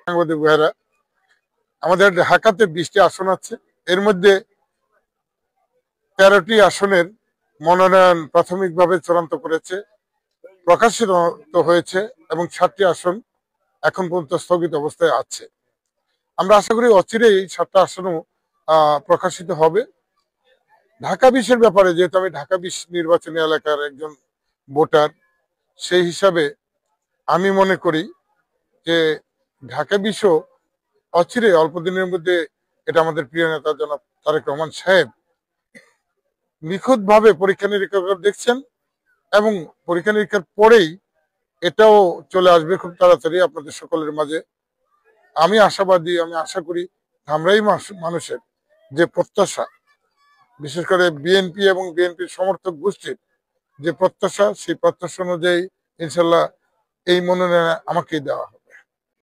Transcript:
সাংবাদিক ভাইয়েরা, আমাদের ঢাকাতে 20টি আসন আছে। এর মধ্যে 13টি আসনের মনোনয়ন প্রাথমিকভাবে চূড়ান্ত করেছে, প্রকাশিত হয়েছে এবং 7টি আসন এখন পর্যন্ত স্থগিত অবস্থায় আছে। আমরা আশা করি অচিরেই 7টা আসনও প্রকাশিত হবে। ঢাকা বিশের ব্যাপারে, যেহেতু আমি ঢাকা বিশ নির্বাচনী এলাকার একজন ভোটার, সেই হিসাবে আমি মনে করি যে ঢাকা বিশ্ব অচিরে অল্প দিনের মধ্যে এটা আমাদের প্রিয় নেতা জনাব তারেক রহমান সাহেব নিখুঁতভাবে পরীক্ষা নিরীক্ষা করে দেখছেন এবং পরীক্ষা নিরীক্ষার পরেই এটাও চলে আসবে খুব তাড়াতাড়ি আপনাদের সকলের মাঝে। আমি আশাবাদী, আমি আশা করি আমরাই মানুষের যে প্রত্যাশা, বিশেষ করে বিএনপি এবং বিএনপির সমর্থক গোষ্ঠীর যে প্রত্যাশা, সেই প্রত্যাশা অনুযায়ী ইনশাল্লাহ এই মনোনয়ন আমাকেই দেওয়া হবে।